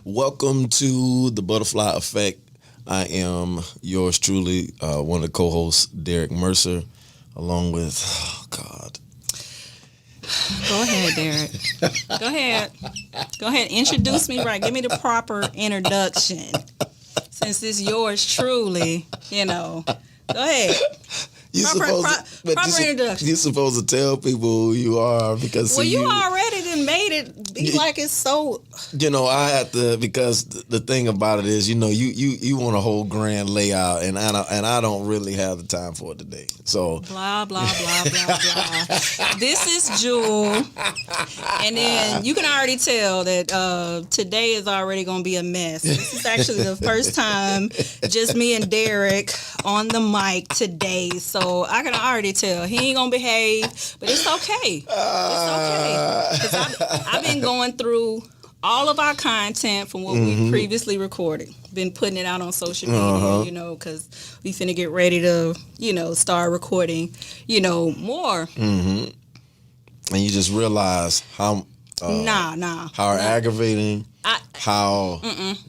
Welcome to the Butterfly Effect. I am yours truly, one of the co-hosts, Derek Mercer, along with, oh God. Go ahead, Derek. Go ahead. Go ahead. Introduce me right. Give me the proper introduction. Since it's yours truly, Go ahead. Proper introduction. You're supposed to tell people who you are because you already done made it be like it's so. I have to, because the thing about it is, you want a whole grand layout, and I don't really have the time for it today. So blah blah blah blah blah. This is Jewel, and then you can already tell that today is already going to be a mess. This is actually the first time just me and Derek on the mic today, so I can already tell he ain't gonna behave, but it's okay. It's okay, because I've been going through all of our content from what we previously recorded. Been putting it out on social media, because we finna get ready to, start recording, more. Mm-hmm. And you just realize how how aggravating, how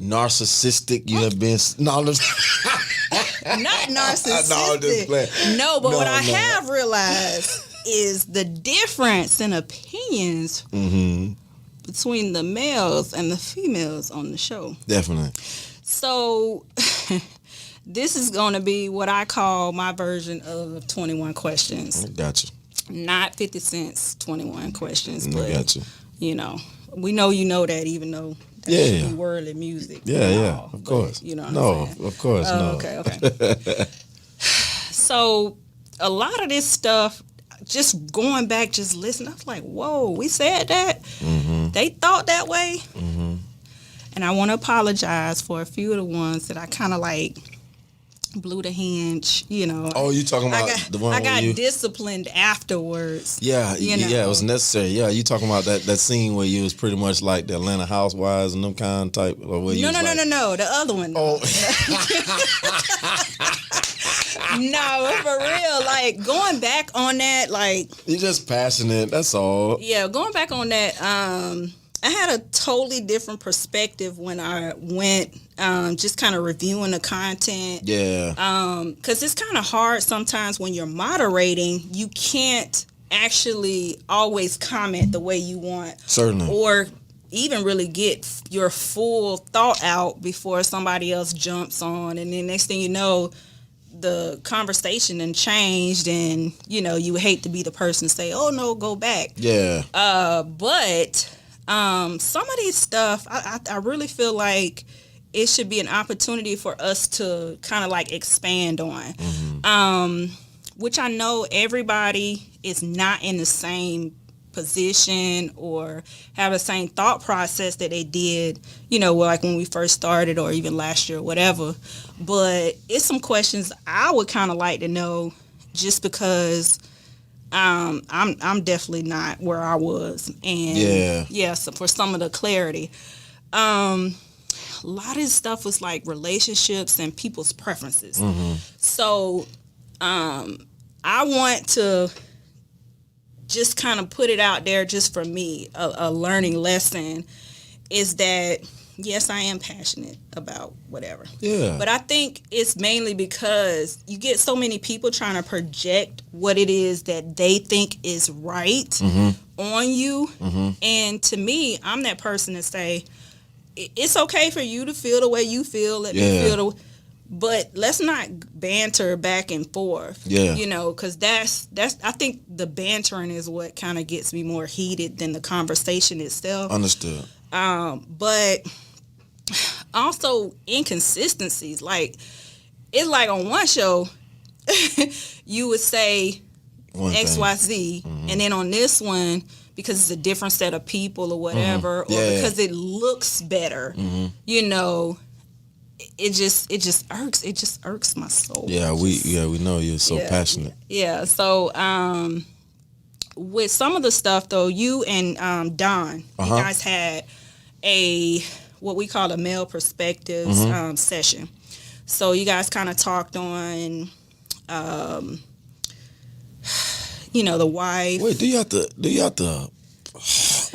narcissistic you have been. Not narcissistic. No, but what I have realized is the difference in opinions between the males and the females on the show. Definitely. So this is going to be what I call my version of 21 questions. Gotcha. Not 50 Cent's 21 questions, but gotcha. We know you know that, even though that should be worldly music. Yeah, of course. You know what I'm saying? Of course, no. Okay. So a lot of this stuff, just going back, just listening, I was like, whoa, we said that? They thought that way? And I want to apologize for a few of the ones that I kind of blew the hinge, Oh, you talking about the one I got where you disciplined afterwards. Yeah, it was necessary. Yeah, you talking about that scene where you was pretty much like the Atlanta Housewives and them kind of type? Or where No, no, the other one. Oh. No, for real. Going back on that, you're just passionate. That's all. Yeah, going back on that, I had a totally different perspective when I went, just kind of reviewing the content. Yeah. Because it's kind of hard sometimes when you're moderating. You can't actually always comment the way you want. Certainly. Or even really get your full thought out before somebody else jumps on. And then next thing you know, the conversation and changed, and, you hate to be the person to say, oh, no, go back. Yeah. But some of these stuff, I really feel like it should be an opportunity for us to kind of expand on, which I know everybody is not in the same position or have the same thought process that they did, when we first started or even last year or whatever. But it's some questions I would kind of like to know, just because I'm definitely not where I was, and so for some of the clarity, a lot of this stuff was relationships and people's preferences. So I want to just kind of put it out there, just for me, a learning lesson is that, yes, I am passionate about whatever. Yeah. But I think it's mainly because you get so many people trying to project what it is that they think is right on you. And to me, I'm that person to say, it's okay for you to feel the way you feel. Let me feel the. But let's not banter back and forth. Yeah. Because that's I think the bantering is what kind of gets me more heated than the conversation itself. Understood. But also inconsistencies. It's on one show, you would say XYZ, and then on this one, because it's a different set of people or whatever, or because it looks better, it just irks my soul. Yeah, we know you're so passionate. Yeah. So with some of the stuff though, you and Don, you guys had what we call a male perspectives session. So you guys kind of talked on the wife. Wait, do you have to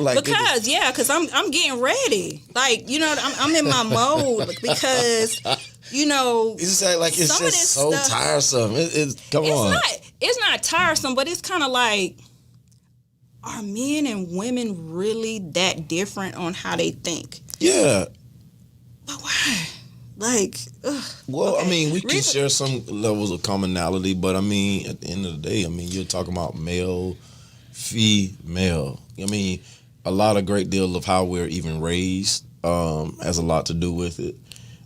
Like because I'm getting ready. Like, you know, I'm in my mode because, you know, it's like it's some of just this so stuff, tiresome. Come on. It's not tiresome, but it's kind of like, are men and women really that different on how they think? Yeah. But why? Like, ugh. Well, Okay. I mean, we can share some levels of commonality, but I mean, at the end of the day, I mean, you're talking about male, female. I mean, a lot of great deal of how we're even raised has a lot to do with it.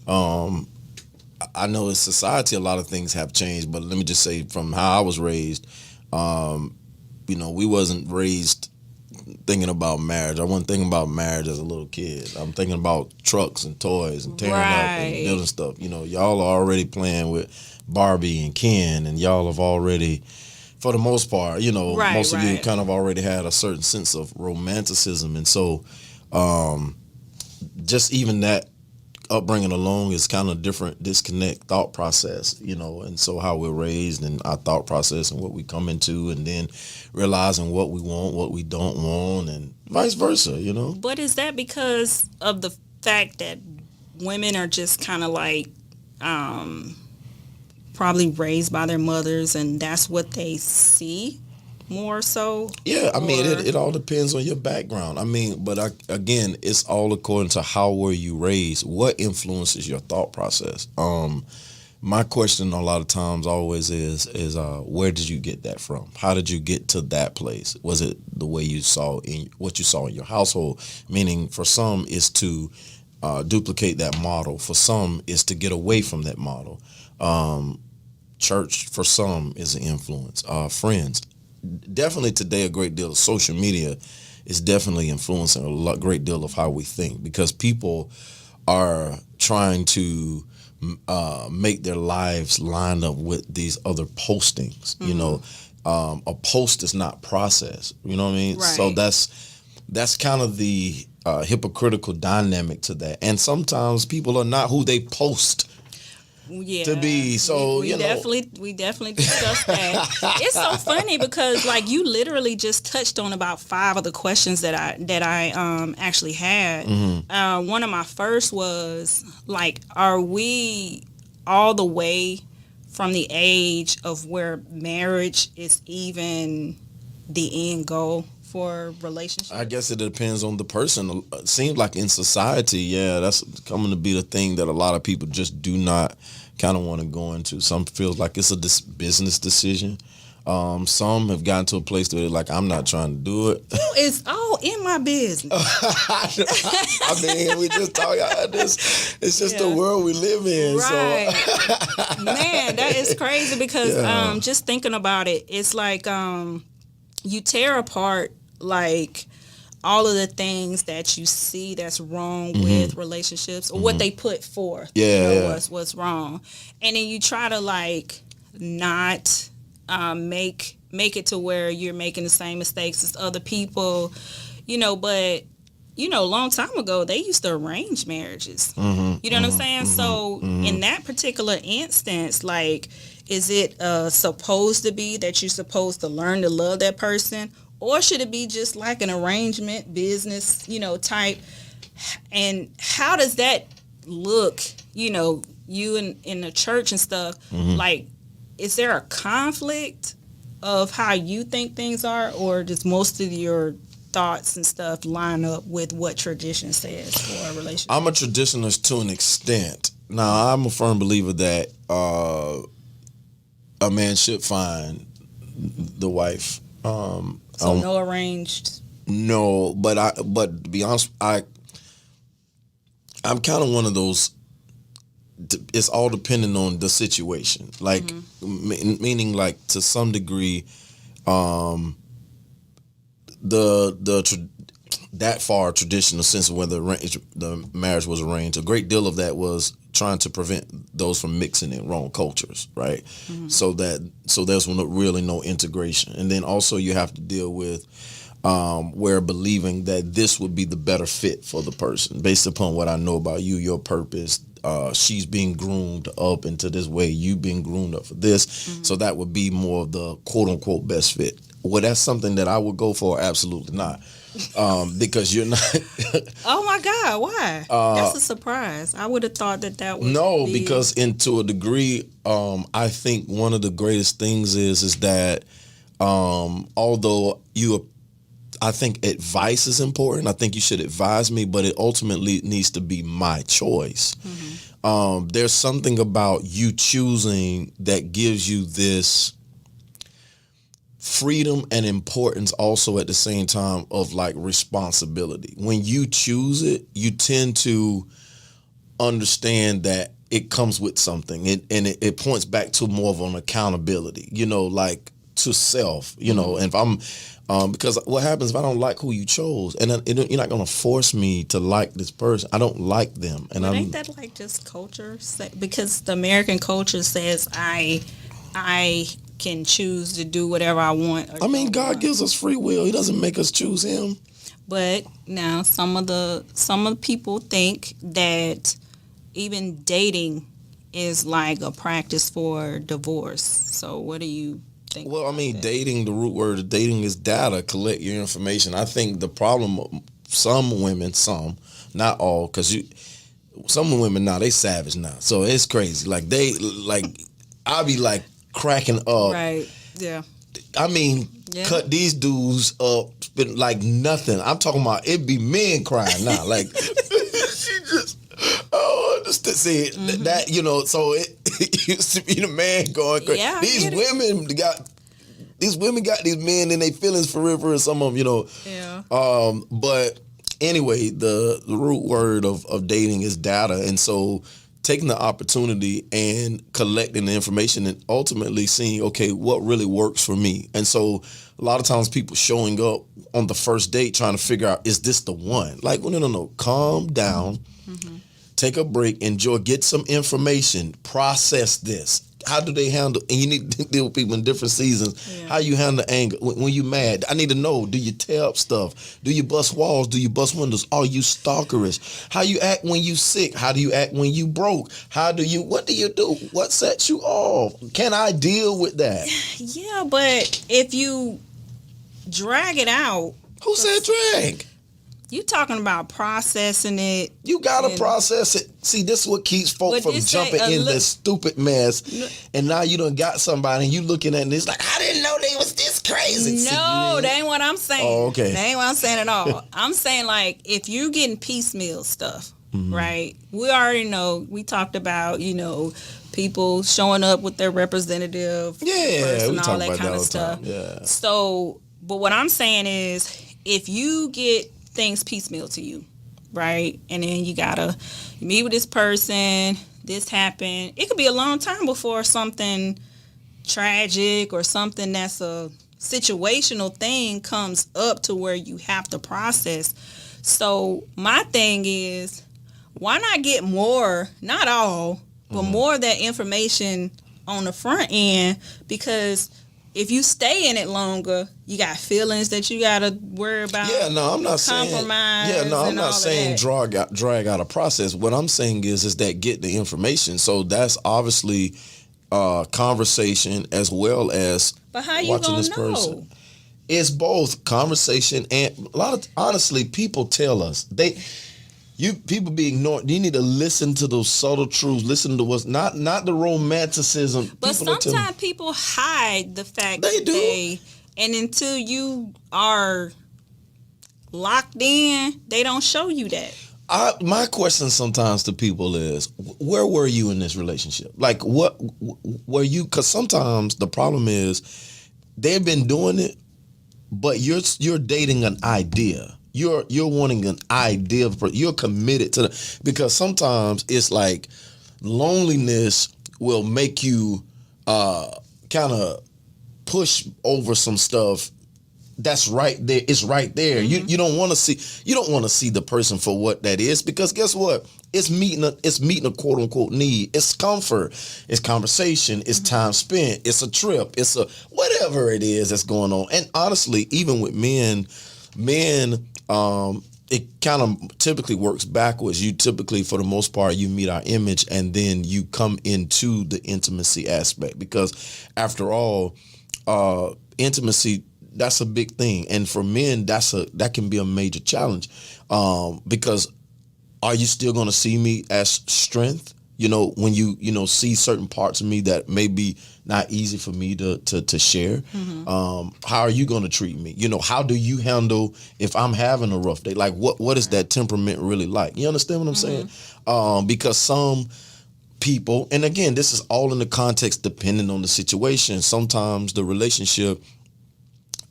I know in society a lot of things have changed, but let me just say from how I was raised, you know, we wasn't raised thinking about marriage. I wasn't thinking about marriage as a little kid. I'm thinking about trucks and toys and tearing up and building stuff. You know, y'all are already playing with Barbie and Ken, and y'all have already, for the most part, you know, most of you kind of already had a certain sense of romanticism. And so just even that upbringing alone is kind of different disconnect thought process, you know, and so how we're raised and our thought process and what we come into, and then realizing what we want, what we don't want, and vice versa, you know. But is that because of the fact that women are just kind of like probably raised by their mothers and that's what they see more so? Yeah, I mean, it all depends on your background. I mean, but again, it's all according to how were you raised, what influences your thought process. My question a lot of times always is where did you get that from? How did you get to that place? Was it the way you saw in what you saw in your household? Meaning, for some is to duplicate that model. For some is to get away from that model. Church for some is an influence. Friends. Definitely today, a great deal of social media is definitely influencing a great deal of how we think, because people are trying to make their lives line up with these other postings. Mm-hmm. You know, a post is not process. You know what I mean? Right. So that's kind of the hypocritical dynamic to that. And sometimes people are not who they post to be. So we definitely discussed that. It's so funny because like you literally just touched on about 5 of the questions that I actually had. Mm-hmm. One of my first was like, are we all the way from the age of where marriage is even the end goal for relationships? I guess it depends on the person. It seems like in society, yeah, that's coming to be the thing that a lot of people just do not kind of want to go into. Some feels like it's a business decision. Some have gotten to a place where they're like, I'm not trying to do it. It's all in my business. I mean, we just talk about this. It's just the world we live in. Right. So. Man, that is crazy because just thinking about it, it's like you tear apart like all of the things that you see that's wrong with relationships, or what they put forth. What's wrong, and then you try to like not make it to where you're making the same mistakes as other people, you know. But you know, a long time ago they used to arrange marriages. You know what I'm saying? So in that particular instance, like, is it supposed to be that you're supposed to learn to love that person? Or should it be just like an arrangement, business, you know, type? And how does that look, you know, you in the church and stuff? Like, is there a conflict of how you think things are? Or does most of your thoughts and stuff line up with what tradition says for a relationship? I'm a traditionalist to an extent. Now, I'm a firm believer that a man should find the wife. So no arranged. No, but to be honest, I'm kind of one of those. It's all depending on the situation, like meaning like to some degree, that far traditional sense of whether the marriage was arranged. A great deal of that was trying to prevent those from mixing in wrong cultures, right? So there's really no integration. And then also you have to deal with where believing that this would be the better fit for the person based upon what I know about you, your purpose. She's being groomed up into this way. You being groomed up for this. So that would be more of the quote unquote best fit. Well, that's something that I would go for. Absolutely not. because you're not. Oh my God, why? That's a surprise. I would have thought that would No, be... because to a degree, I think one of the greatest things is that although I think advice is important. I think you should advise me, but it ultimately needs to be my choice. There's something about you choosing that gives you this freedom and importance also at the same time of like responsibility. When you choose it, you tend to understand that it comes with something, and it points back to more of an accountability, like to self, and if I'm because what happens if I don't like who you chose, and you're not going to force me to like this person. I don't like them, and ain't that like just culture? Because the American culture says I can choose to do whatever I want. I mean, God gives us free will. He doesn't make us choose him. But now some of the people think that even dating is like a practice for divorce. So what do you think? Well, I mean, dating, the root word of dating is data, collect your information. I think the problem, some women, not all, because some women now, they savage now. So it's crazy. Like I'll be like cracking up. Right, yeah. I mean, cut these dudes up, spit like nothing. I'm talking about it be men crying now. Like, she just, see that, so it used to be the man going crazy. Yeah, these women got these men in their feelings for real, and some of them, Yeah. But anyway, the root word of dating is data, and so taking the opportunity and collecting the information and ultimately seeing, okay, what really works for me. And so a lot of times people showing up on the first date trying to figure out, is this the one? Like, well, no, calm down, take a break, enjoy, get some information, process this. How do they handle, and you need to deal with people in different seasons, how you handle anger. When you mad, I need to know, do you tear up stuff? Do you bust walls? Do you bust windows? Are you stalkerish? How you act when you sick? How do you act when you broke? What do you do? What sets you off? Can I deal with that? Yeah, but if you drag it out. Who said drag? You talking about processing it. You gotta process it. See, this is what keeps folk from jumping in this stupid mess. And now you done got somebody and you looking at it and it's like, I didn't know they was this crazy. No, that ain't what I'm saying. Oh, okay. That ain't what I'm saying at all. I'm saying, like, if you're getting piecemeal stuff, right? We already know, we talked about, people showing up with their representative. Yeah, we and talk all that about kind that of all the stuff. time. Yeah. So, but what I'm saying is, if you get things piecemeal to you, right? And then you meet with this person, this happened. It could be a long time before something tragic or something that's a situational thing comes up to where you have to process. So my thing is, why not get more, not all, but more of that information on the front end? Because if you stay in it longer, you got feelings that you got to worry about. Yeah, no, I'm not saying. Yeah, no, I'm not saying drag out a process. What I'm saying is that get the information. So that's obviously conversation as well as but how you watching gonna this know? person. It's both conversation and honestly, people tell us people be ignored. You need to listen to those subtle truths. Listen to what's not the romanticism. But sometimes people hide the fact that and until you are locked in, they don't show you that. My question sometimes to people is, where were you in this relationship? Like, what were you? Because sometimes the problem is they've been doing it, but you're dating an idea. You're wanting an idea. You're committed to because sometimes it's like loneliness will make you kind of push over some stuff that's right there. It's right there. You don't want to see the person for what that is, because guess what? It's meeting a quote unquote need. It's comfort. It's conversation. It's time spent. It's a trip. It's a whatever it is that's going on. And honestly, even with men. It kind of typically works backwards. You typically, for the most part, you meet our image and then you come into the intimacy aspect, because after all, intimacy that's a big thing, and for men, that can be a major challenge, because are you still going to see me as strength? When you see certain parts of me that may be not easy for me to share. How are you going to treat me? How do you handle if I'm having a rough day? Like what is that temperament really like? You understand what I'm saying? Because some people, and again, this is all in the context depending on the situation. Sometimes the relationship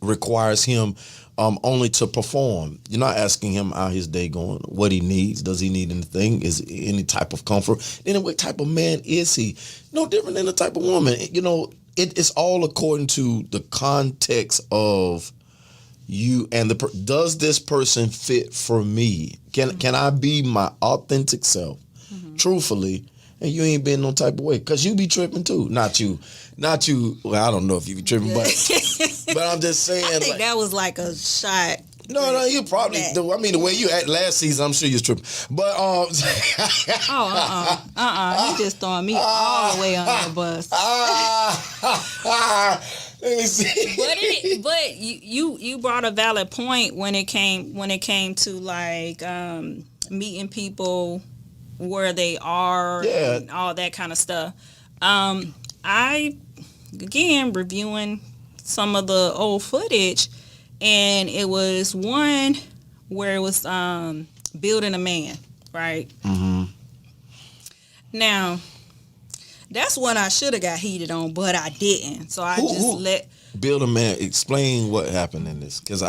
requires him only to perform. You're not asking him how his day going, what he needs. Does he need anything? Is any type of comfort? Then what type of man is he? No different than the type of woman. It's all according to the context of you and does this person fit for me? Can I be my authentic self, truthfully? And you ain't been no type of way, because you be tripping too. Not you. Well, I don't know if you be tripping, but I'm just saying. I think that was like a shot. No, you probably. The way you act last season, I'm sure you're tripping. But You just throwing me all the way on the bus. Let me see. But you brought a valid point when it came to like meeting people where they are, and all that kind of stuff. I, again, reviewing some of the old footage, and it was one where it was building a man, right? Now, that's one I should have got heated on, but I didn't. So I let build a man. Explain what happened in this, because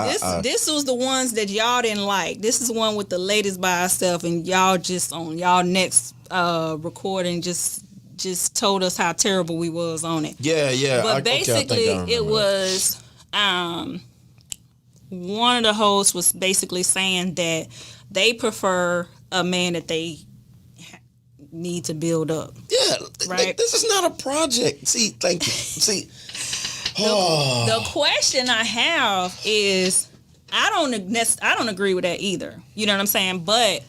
this was the ones that y'all didn't like. This is one with the ladies by herself, and y'all just on y'all next recording just told us how terrible we was on it. Yeah. But basically, it was one of the hosts was basically saying that they prefer a man that they need to build up. Yeah, right. This is not a project. See, thank you. See. The question I have is, I don't agree with that either. You know what I'm saying? But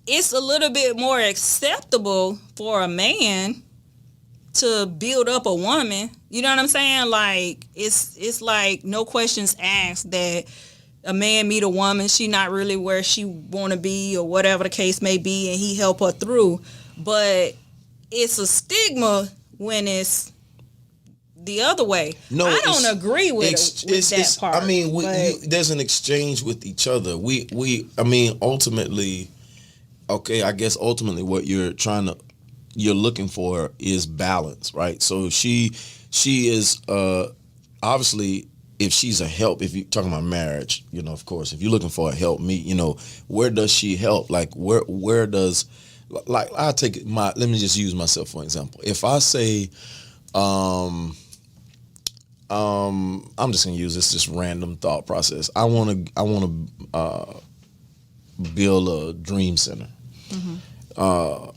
it's a little bit more acceptable for a man to build up a woman. You know what I'm saying? Like it's like no questions asked that a man meet a woman, she not really where she want to be or whatever the case may be, and he help her through. But it's a stigma when it's the other way. No, I don't agree with that part. I mean, there's an exchange with each other. Ultimately, okay, I guess ultimately what you're looking for is balance, right? So she is obviously, if she's a help, if you're talking about marriage, of course, if you're looking for a help meet, where does she help? Like where does, like, I'll take let me just use myself for example. If I say, I'm just gonna use this just random thought process. I want to build a dream center. To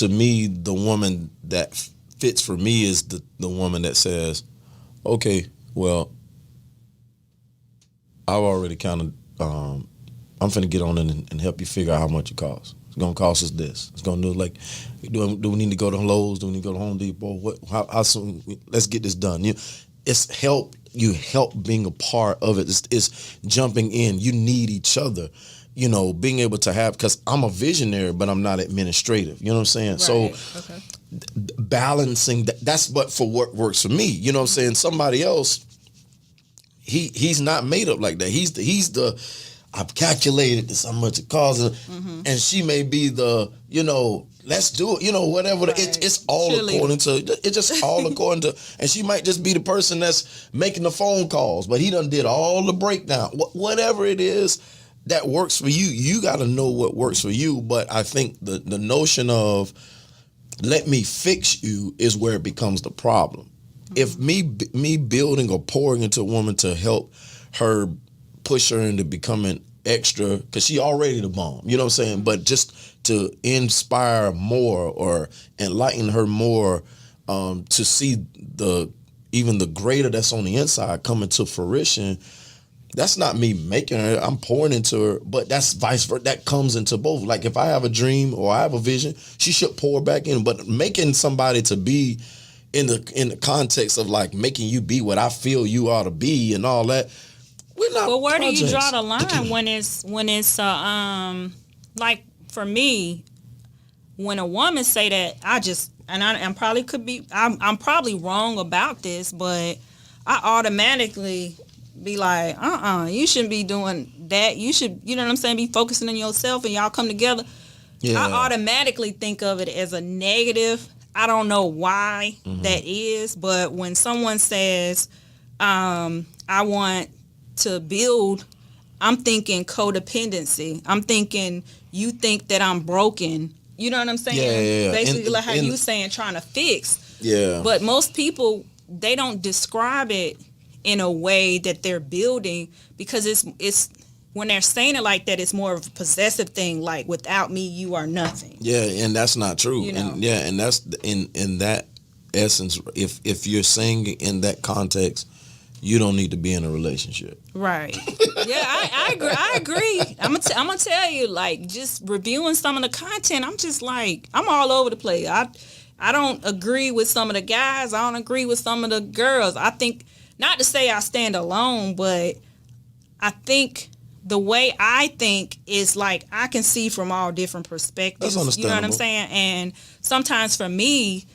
me, the woman that fits for me is the woman that says, okay, well, I've already kind of, I'm finna get on and help you figure out how much it costs. It's gonna cost us this. It's gonna do like, do we need to go to Lowe's? Do we need to go to Home Depot? How soon? Let's get this done. It's help. You help being a part of it. It's jumping in. You need each other. Being able to have, because I'm a visionary, but I'm not administrative. You know what I'm saying? Right. So balancing that's but for what works for me. You know what I'm saying? Somebody else, he's not made up like that. He's the I've calculated this how much it costs, and she may be the let's do it. Whatever. Right. It's all according to. It's just all according to. And she might just be the person that's making the phone calls, but he done did all the breakdown. Whatever it is that works for you, you got to know what works for you. But I think the notion of let me fix you is where it becomes the problem. If me building or pouring into a woman to help her, push her into becoming extra, because she already the bomb, you know what I'm saying? But just to inspire more or enlighten her more, to see even the greater that's on the inside coming to fruition. That's not me making her. I'm pouring into her, but that's vice versa. That comes into both. Like if I have a dream or I have a vision, she should pour back in. But making somebody to be, in the context of like making you be what I feel you ought to be and all that. We're not. But where projects. do you draw the line when it's like for me, when a woman say that, I'm probably could be I'm probably wrong about this, but I automatically be like, you shouldn't be doing that. You should, you know what I'm saying, be focusing on yourself and y'all come together. Yeah. I automatically think of it as a negative. I don't know why that is, but when someone says, I want to build, I'm thinking codependency. I'm thinking you think that I'm broken. You know what I'm saying? Yeah. Basically, like how you saying trying to fix. Yeah. But most people, they don't describe it in a way that they're building, because it's when they're saying it like that, it's more of a possessive thing. Like, without me, you are nothing. Yeah, and that's not true. You know? And that's in that essence. If you're saying in that context, you don't need to be in a relationship. Right. Yeah, I agree. I'm gonna tell you, like, just reviewing some of the content, I'm just like, I'm all over the place. I don't agree with some of the guys. I don't agree with some of the girls. I think, not to say I stand alone, but I think the way I think is like I can see from all different perspectives. That's understandable. You know what I'm saying? And sometimes for me,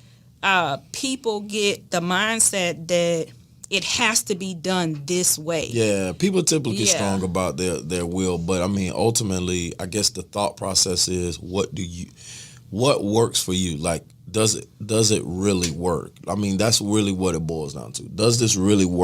people get the mindset that it has to be done this way. Yeah, people typically get Yeah. strong about their will, but I mean, ultimately, I guess the thought process is, what works for you? Like, does it really work? I mean, that's really what it boils down to. Does this really work?